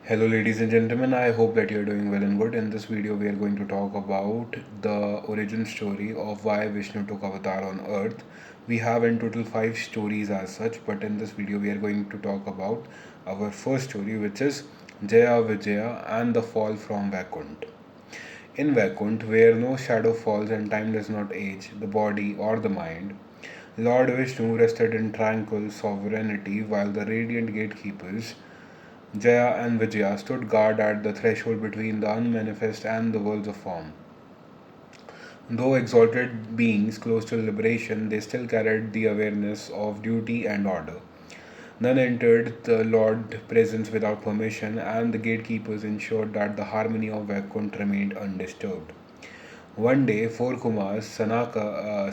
Hello, ladies and gentlemen. I hope that you're doing well and good. In this video, we are going to talk about the origin story of why Vishnu took avatar on earth. We have in total 5 stories as such, but in this video, we are going to talk about our first story, which is Jaya Vijaya and the fall from Vaikunth. In Vaikunth, where no shadow falls and time does not age the body or the mind, Lord Vishnu rested in tranquil sovereignty while the radiant gatekeepers Jaya and Vijaya stood guard at the threshold between the unmanifest and the worlds of form. Though exalted beings close to liberation, they still carried the awareness of duty and order. None entered the Lord's presence without permission, and the gatekeepers ensured that the harmony of Vaikuntha remained undisturbed. One day, four Kumaras, Sanaka,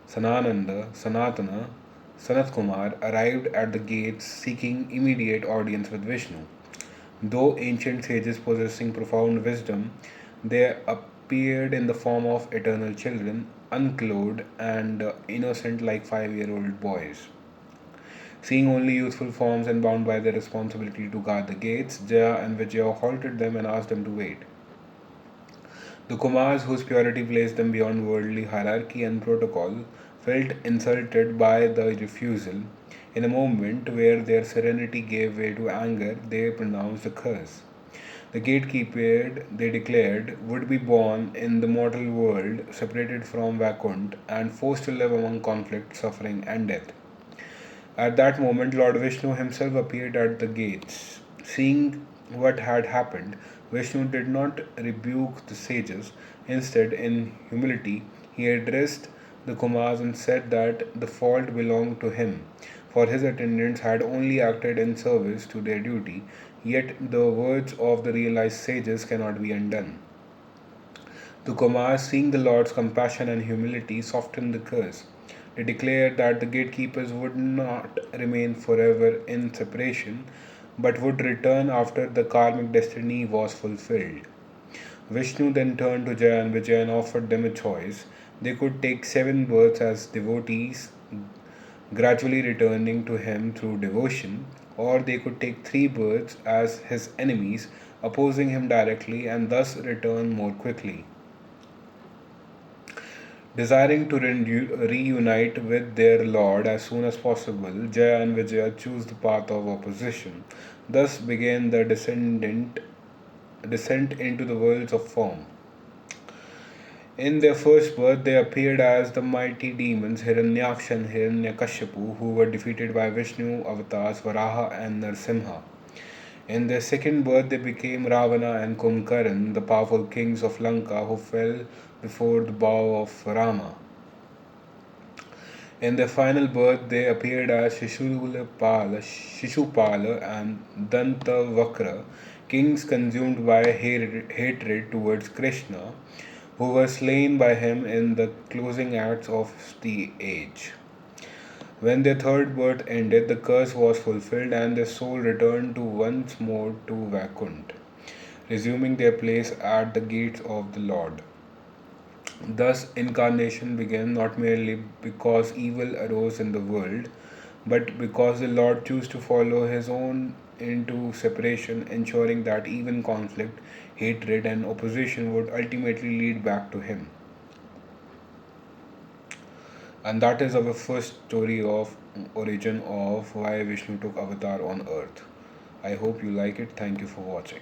Sanandana, Sanatana, Sanatkumāra, arrived at the gates seeking immediate audience with Vishnu. Though ancient sages possessing profound wisdom, they appeared in the form of eternal children, unclothed and innocent like 5-year-old boys. Seeing only youthful forms and bound by their responsibility to guard the gates, Jaya and Vijaya halted them and asked them to wait. The Kumars, whose purity placed them beyond worldly hierarchy and protocol, felt insulted by the refusal. In a moment where their serenity gave way to anger, they pronounced a curse. The gatekeeper, they declared, would be born in the mortal world, separated from Vaikuntha, and forced to live among conflict, suffering, and death. At that moment, Lord Vishnu himself appeared at the gates. Seeing what had happened, Vishnu did not rebuke the sages. Instead, in humility, he addressed the Kumars and said that the fault belonged to him, for his attendants had only acted in service to their duty, yet the words of the realized sages cannot be undone. The Kumars, seeing the Lord's compassion and humility, softened the curse. They declared that the gatekeepers would not remain forever in separation, but would return after the karmic destiny was fulfilled. Vishnu then turned to Jaya and Vijaya and offered them a choice. They could take 7 births as devotees, gradually returning to him through devotion, or they could take 3 births as his enemies, opposing him directly and thus return more quickly. Desiring to reunite with their lord as soon as possible, Jaya and Vijaya chose the path of opposition. Thus began the descent into the worlds of form. In their first birth, they appeared as the mighty demons Hiranyaksha and Hiranyakashipu, who were defeated by Vishnu Avatars Varaha and Narsimha. In their second birth, they became Ravana and Kumbhakarna, the powerful kings of Lanka who fell before the bow of Rama. In their final birth, they appeared as Shishupala and Dantavakra, kings consumed by hatred towards Krishna, who were slain by him in the closing acts of the age. When their third birth ended, the curse was fulfilled and their soul returned to once more to Vaikuntha, resuming their place at the gates of the Lord. Thus, incarnation began not merely because evil arose in the world, but because the Lord chose to follow his own into separation, ensuring that even conflict, hatred, and opposition would ultimately lead back to him. And that is our first story of origin of why Vishnu took avatar on earth. I hope you like it. Thank you for watching.